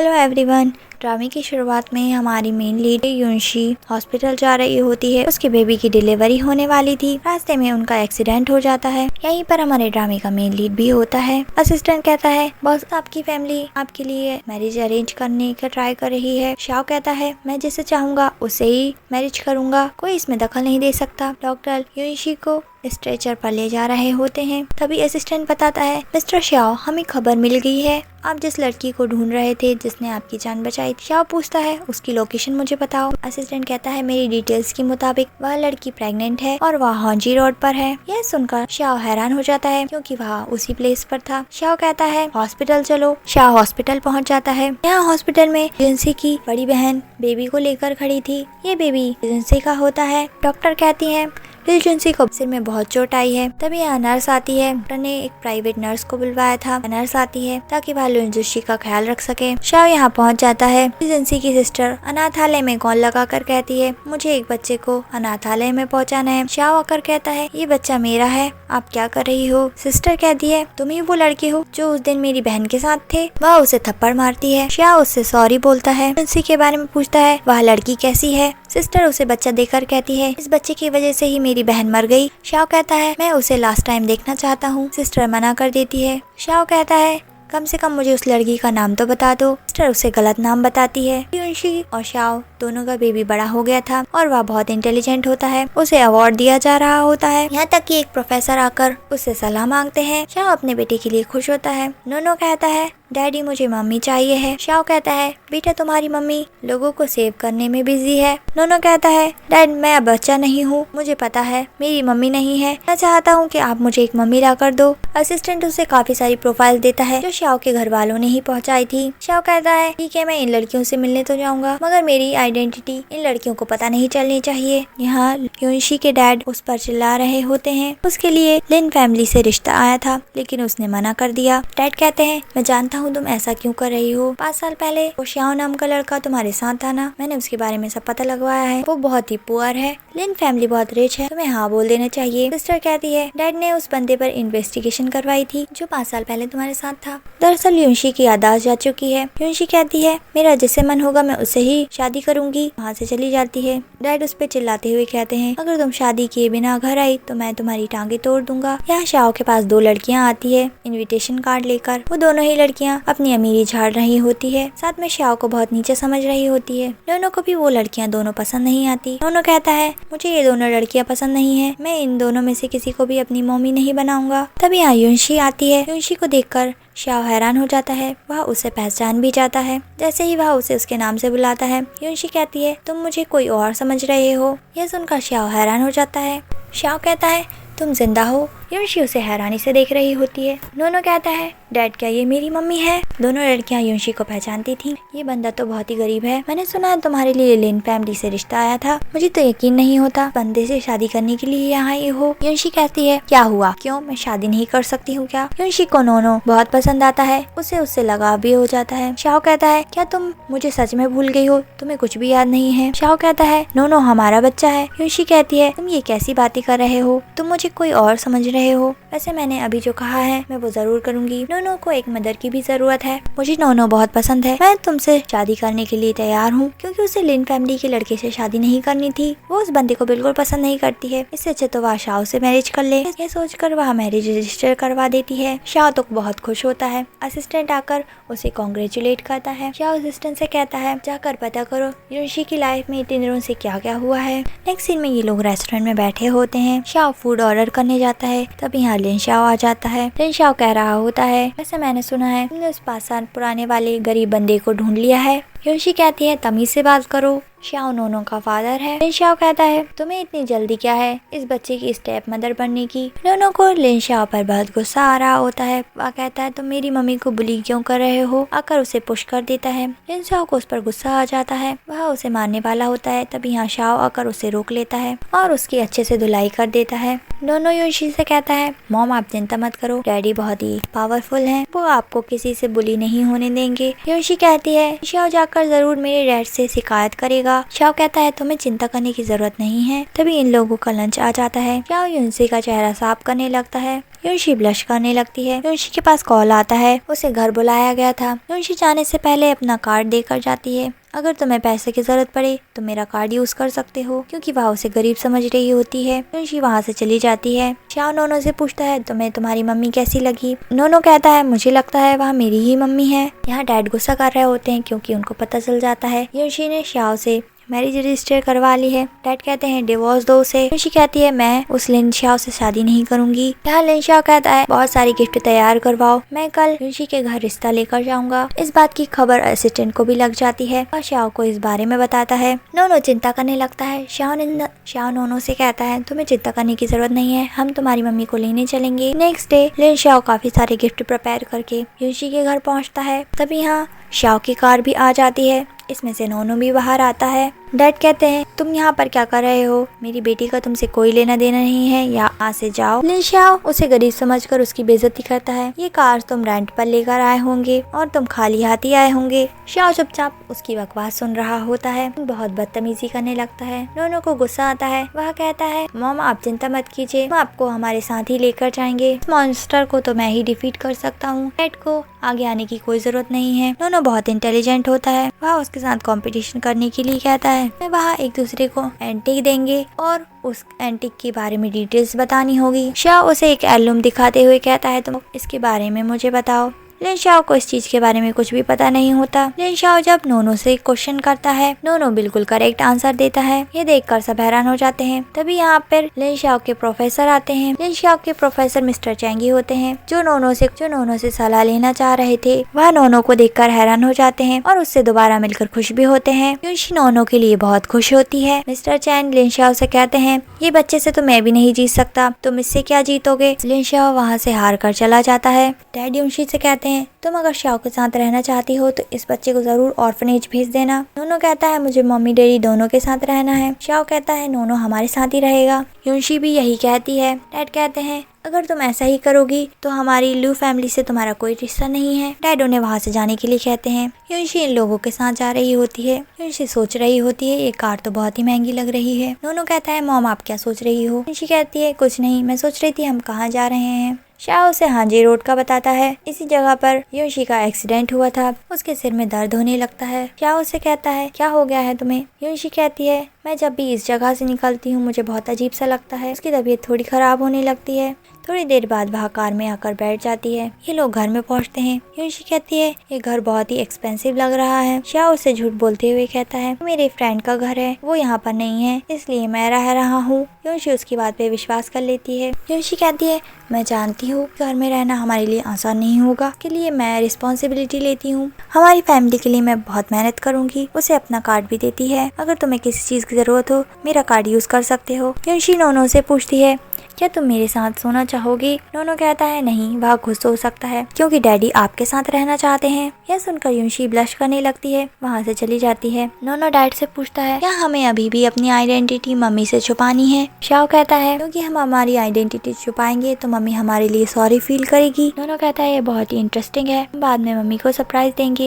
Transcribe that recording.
Hello everyone. ड्रामे की शुरुआत में हमारी मेन लीड युनशी हॉस्पिटल जा रही होती है। उसके बेबी की डिलीवरी होने वाली थी। रास्ते में उनका एक्सीडेंट हो जाता है। यहीं पर हमारे ड्रामे का मेन लीड भी होता है। असिस्टेंट कहता है बॉस आपकी फैमिली आपके लिए मैरिज अरेंज करने का ट्राई कर रही है। शाओ कहता है मैं जिसे चाहूंगा उससे ही मैरिज करूंगा, कोई इसमें दखल नहीं दे सकता। डॉक्टर युनशी को स्ट्रेचर पर ले जा रहे होते हैं। तभी असिस्टेंट बताता है मिस्टर शाओ हमें खबर मिल गई है, आप जिस लड़की को ढूंढ रहे थे जिसने आपकी जान बचाई थी। शाओ पूछता है उसकी लोकेशन मुझे बताओ। असिस्टेंट कहता है मेरी डिटेल्स के मुताबिक वह लड़की प्रेग्नेंट है और वह हॉन्जी रोड पर है। यह सुनकर शाओ हैरान हो जाता है क्योंकि वह उसी प्लेस पर था। शाओ कहता है हॉस्पिटल चलो। शाओ हॉस्पिटल पहुंच जाता है। यहाँ हॉस्पिटल में जिनसी की बड़ी बहन बेबी को लेकर खड़ी थी। ये बेबी जिनसी का होता है। डॉक्टर कहती है जिनसी को सिर में बहुत चोट आई है। तभी यहाँ नर्स आती है। डॉक्टर ने एक प्राइवेट नर्स को बुलवाया था। नर्स आती है ताकि वह जिनसी का ख्याल रख सके। शाओ यहाँ पहुँच जाता है। जिनसी की सिस्टर अनाथालय में कॉल लगाकर कहती है मुझे एक बच्चे को अनाथालय में पहुँचाना है। शाओ आकर कहता है ये बच्चा मेरा है, आप क्या कर रही हो। सिस्टर कहती है तुम ही वो लड़के हो जो उस दिन मेरी बहन के साथ थे। वह उसे थप्पड़ मारती है। शाओ उससे सॉरी बोलता है। जिनसी के बारे में पूछता है वह लड़की कैसी है। सिस्टर उसे बच्चा देकर कहती है इस बच्चे की वजह से ही मेरी बहन मर गई। शाओ कहता है मैं उसे लास्ट टाइम देखना चाहता हूँ। सिस्टर मना कर देती है। शाओ कहता है कम से कम मुझे उस लड़की का नाम तो बता दो। सिस्टर उसे गलत नाम बताती है। युनशी और शाओ दोनों का बेबी बड़ा हो गया था और वह बहुत इंटेलिजेंट होता है। उसे अवार्ड दिया जा रहा होता है। यहाँ तक कि एक प्रोफेसर आकर उससे सलाह मांगते हैं। शाओ अपने बेटे के लिए खुश होता है। नोनो कहता है डैडी मुझे मम्मी चाहिए है। शाओ कहता है बेटा तुम्हारी मम्मी लोगों को सेव करने में बिजी है। नोनो कहता है डैड मैं अब बच्चा नहीं हूँ, मुझे पता है मेरी मम्मी नहीं है, मैं चाहता हूँ कि आप मुझे एक मम्मी ला कर दो। असिस्टेंट उसे काफी सारी प्रोफाइल देता है जो शाओ के घर वालों ने ही पहुँचाई थी। शाओ कहता है ठीक है मैं इन लड़कियों से मिलने तो जाऊंगा मगर मेरी आइडेंटिटी इन लड़कियों को पता नहीं चलनी चाहिए। यहाँ युनशी के डैड उस पर चिल्ला रहे होते हैं। उसके लिए लिन फैमिली से रिश्ता आया था लेकिन उसने मना कर दिया। डैड कहते हैं मैं जानता हूँ तुम ऐसा क्यों कर रही हो। 5 साल पहले वो शाओ नाम का लड़का तुम्हारे साथ था ना, मैंने उसके बारे में सब पता लगवाया है। वो बहुत ही पुअर है, लिन फैमिली बहुत रिच है, तुम्हें हाँ बोल देना चाहिए। सिस्टर कहती है डैड ने उस बंदे पर इन्वेस्टिगेशन करवाई थी जो 5 साल पहले तुम्हारे साथ था। दरअसल युनशी की याददाश्त जा चुकी है। युनशी कहती है मेरा जिससे मन होगा मैं उससे ही शादी करूंगी। वहाँ से चली जाती है। डैड उस पर चिल्लाते हुए कहते हैं अगर तुम शादी किए बिना घर आई तो मैं तुम्हारी टांगे तोड़ दूंगा। यहाँ शाओ के पास 2 लड़कियाँ आती है इन्विटेशन कार्ड लेकर। वो दोनों ही लड़कियाँ अपनी अमीरी झाड़ रही होती है, साथ में शाओ को बहुत नीचे समझ रही होती है। नोनो को भी वो लड़कियां दोनों पसंद नहीं आती। नोनो कहता है मुझे ये दोनों लड़कियां पसंद नहीं है, मैं इन दोनों में से किसी को भी अपनी मम्मी नहीं बनाऊंगा। तभी यहाँ युनशी आती है। युनशी को देखकर शाओ हैरान हो जाता है। वह उसे पहचान भी जाता है। जैसे ही वह उसे उसके नाम से बुलाता है युनशी कहती है तुम मुझे कोई और समझ रहे हो। यह सुनकर शाओ हैरान हो जाता है। शाओ कहता है तुम जिंदा हो। युनशी उसे हैरानी से देख रही होती है। नोनो कहता है डैड क्या ये मेरी मम्मी है। दोनों लड़कियां युनशी को पहचानती थी। ये बंदा तो बहुत ही गरीब है, मैंने सुना है तुम्हारे लिए लिन फैमिली से रिश्ता आया था, मुझे तो यकीन नहीं होता बंदे से शादी करने के लिए यहाँ ये हो। युनशी कहती है क्या हुआ, क्यों मैं शादी नहीं कर सकती हूँ क्या। युनशी को नोनो बहुत पसंद आता है, उसे उससे लगाव भी हो जाता है। शाओ कहता है क्या तुम मुझे सच में भूल गई हो, तुम्हें कुछ भी याद नहीं है। शाओ कहता है नोनो हमारा बच्चा है। युनशी कहती है तुम ये कैसी बातें कर रहे हो, तुम मुझे कोई और समझ रहे हो। वैसे मैंने अभी जो कहा है मैं वो जरूर करूंगी। नोनो को एक मदर की भी जरूरत है, मुझे नोनो बहुत पसंद है, मैं तुमसे शादी करने के लिए तैयार हूँ। क्योंकि उसे लिन फैमिली के लड़के से शादी नहीं करनी थी, वो उस बंदे को बिल्कुल पसंद नहीं करती है। इससे अच्छे तो वह शाओ से मैरिज कर ले। ये सोचकर वह मैरिज रजिस्टर करवा देती है। शाओ तो बहुत खुश होता है। असिस्टेंट आकर उसे कॉन्ग्रेचुलेट करता है। शाओ असिस्टेंट से कहता है जाकर पता करो युनशी की लाइफ में इतने दिनों से क्या क्या हुआ है। नेक्स्ट सीन में ये लोग रेस्टोरेंट में बैठे होते हैं। शाओ फूड ऑर्डर करने जाता है। तब यहाँ लिन शाओ आ जाता है। लिन शाओ कह रहा होता है वैसे मैंने सुना है तुमने उस 5 साल पुराने वाले गरीब बंदे को ढूंढ लिया है। युनशी कहती है तमीज से बात करो, शाओ नोनो का फादर है। लिन शाओ कहता है तुम्हें इतनी जल्दी क्या है इस बच्चे की स्टेप मदर बनने की। नोनो को लिन शाओ पर बहुत गुस्सा आ रहा होता है। वह कहता है तुम मेरी मम्मी को बुली क्यों कर रहे हो, आकर उसे पुश कर देता है। लिन शाओ को उस पर गुस्सा आ जाता है, वह उसे मारने वाला होता है। तभी यहाँ शाओ आकर उसे रोक लेता है और उसकी अच्छे से धुलाई कर देता है। नोनो युनशी से कहता है मॉम आप चिंता मत करो, डैडी बहुत ही पावरफुल है, वो आपको किसी से बुली नहीं होने देंगे। युनशी कहती है शाओ जाकर शक्कर जरूर मेरे डैड से शिकायत करेगा। शाओ कहता है तुम्हें चिंता करने की जरूरत नहीं है। तभी इन लोगों का लंच आ जाता है। शाओ यूनशी का चेहरा साफ करने लगता है। यूनशी ब्लश करने लगती है। यूनशी के पास कॉल आता है, उसे घर बुलाया गया था। यूनशी जाने से पहले अपना कार्ड देकर जाती है। अगर तुम्हें पैसे की जरूरत पड़े तो मेरा कार्ड यूज कर सकते हो, क्योंकि वह उसे गरीब समझ रही होती है। यूनशी वहाँ से चली जाती है। शाओ नोनो से पूछता है तुम्हें तुम्हारी मम्मी कैसी लगी। नोनो कहता है मुझे लगता है वह मेरी ही मम्मी है। यहाँ डैड गुस्सा कर रहे होते हैं क्योंकि उनको पता चल जाता है यूनशी ने शाओ से मैरिज रजिस्टर करवा ली है। डैड कहते हैं डिवोर्स दो उसे। यूनशी कहती है मैं उस लिन शाओ से शादी नहीं करूंगी। यहाँ लिन शाओ कहता है बहुत सारी गिफ्ट तैयार करवाओ, मैं कल यूनशी के घर रिश्ता लेकर जाऊंगा। इस बात की खबर असिस्टेंट को भी लग जाती है और शाओ को इस बारे में बताता है। नोनो चिंता करने लगता है। शाओ नोनो से कहता है तुम्हें चिंता करने की जरूरत नहीं है, हम तुम्हारी मम्मी को लेने चलेंगे। नेक्स्ट डे लिन शाओ काफी सारे गिफ्ट प्रिपेयर करके यूनशी के घर पहुँचता है। तभी यहाँ शाओ की कार भी आ जाती है। इसमें से नोनो भी बाहर आता है। डैड कहते हैं तुम यहाँ पर क्या कर रहे हो, मेरी बेटी का तुमसे कोई लेना देना नहीं है, यहाँ से जाओ। लिन शाओ उसे गरीब समझकर उसकी बेइज्जती करता है। ये कार तुम रेंट पर लेकर आए होंगे और तुम खाली हाथ ही आए होंगे। शाओ चुपचाप उसकी बकवास सुन रहा होता है। बहुत बदतमीजी करने लगता है। नोनो को गुस्सा आता है। वह कहता है मॉम आप चिंता मत कीजिए, हम आपको हमारे साथ ही लेकर जाएंगे। इस मॉन्स्टर को तो मैं ही डिफीट कर सकता हूँ, डैड को आगे आने की कोई जरूरत नहीं है। नोनो बहुत इंटेलिजेंट होता है। वह उसके साथ कंपटीशन करने के लिए कहता है मैं वहाँ एक दूसरे को एंटीक देंगे और उस एंटीक के बारे में डिटेल्स बतानी होगी। शाओ उसे एक एल्बम दिखाते हुए कहता है तुम इसके बारे में मुझे बताओ। लिन शाओ को इस चीज के बारे में कुछ भी पता नहीं होता। लिन शाओ जब नोनो से क्वेश्चन करता है, नोनो बिल्कुल करेक्ट आंसर देता है। ये देखकर सब हैरान हो जाते हैं। तभी यहाँ पर लिन शाओ के प्रोफेसर आते हैं। लिन शाओ के प्रोफेसर मिस्टर चैंगी होते हैं, जो नोनो से सलाह लेना चाह रहे थे। वह नोनो को देखकर हैरान हो जाते हैं और उससे दोबारा मिलकर खुश भी होते हैं। यूनशी नोनो के लिए बहुत खुश होती है। मिस्टर चैंग लिन शाओ से कहते हैं ये बच्चे से तो मैं भी नहीं जीत सकता, तुम इससे क्या जीतोगे। लिन शाओ वहाँ से हार कर चला जाता है। डैड यूनशी से कहते हैं तुम अगर शाओ के साथ रहना चाहती हो तो इस बच्चे को जरूर ऑर्फनेज भेज देना। नोनो कहता है मुझे मम्मी डैडी दोनों के साथ रहना है। शाओ कहता है नोनो हमारे साथ ही रहेगा। यूनशी भी यही कहती है। डैड कहते हैं अगर तुम ऐसा ही करोगी तो हमारी लू फैमिली से तुम्हारा कोई रिश्ता नहीं है। डैड उन्हें वहाँ से जाने के लिए कहते हैं। यूनशी इन लोगों के साथ जा रही होती है। यूनशी सोच रही होती है ये कार तो बहुत ही महंगी लग रही है। नोनो कहता है मॉम आप क्या सोच रही हो। यूनशी कहती है कुछ नहीं, मैं सोच रही थी हम कहाँ जा रहे हैं। शाओ उसे हांजी रोड का बताता है। इसी जगह पर यूनशी का एक्सीडेंट हुआ था। उसके सिर में दर्द होने लगता है। शाओ उसे कहता है क्या हो गया है तुम्हें। यूनशी कहती है मैं जब भी इस जगह से निकलती हूँ मुझे बहुत अजीब सा लगता है। उसकी तबीयत थोड़ी खराब होने लगती है। थोड़ी देर बाद वह कार में आकर बैठ जाती है। ये लोग घर में पहुंचते हैं। यूनशी कहती है ये घर बहुत ही एक्सपेंसिव लग रहा है। शाओ उसे झूठ बोलते हुए कहता है मेरे फ्रेंड का घर है, वो यहाँ पर नहीं है, इसलिए मैं रह रहा हूँ। यूनशी उसकी बात पे विश्वास कर लेती है। यूनशी कहती है मैं जानती हूँ घर में रहना हमारे लिए आसान नहीं होगा, के लिए मैं रिस्पॉन्सिबिलिटी लेती हूँ। हमारी फैमिली के लिए मैं बहुत मेहनत करूंगी। उसे अपना कार्ड भी देती है। अगर तुम्हें किसी चीज की जरूरत हो मेरा कार्ड यूज कर सकते हो। यूनशी नोनो से पूछती है क्या तुम मेरे साथ सोना चाहोगी। नोनो कहता है नहीं, वह खुश हो सकता है क्योंकि डैडी आपके साथ रहना चाहते हैं। यह सुनकर यूनशी ब्लश करने लगती है, वहाँ से चली जाती है। नोनो डैड से पूछता है क्या हमें अभी भी अपनी आइडेंटिटी मम्मी से छुपानी है। शाओ कहता है क्योंकि हम हमारी आइडेंटिटी छुपाएंगे तो मम्मी हमारे लिए सॉरी फील करेगी। नोनो कहता है ये बहुत ही इंटरेस्टिंग है, बाद में मम्मी को सरप्राइज देंगे।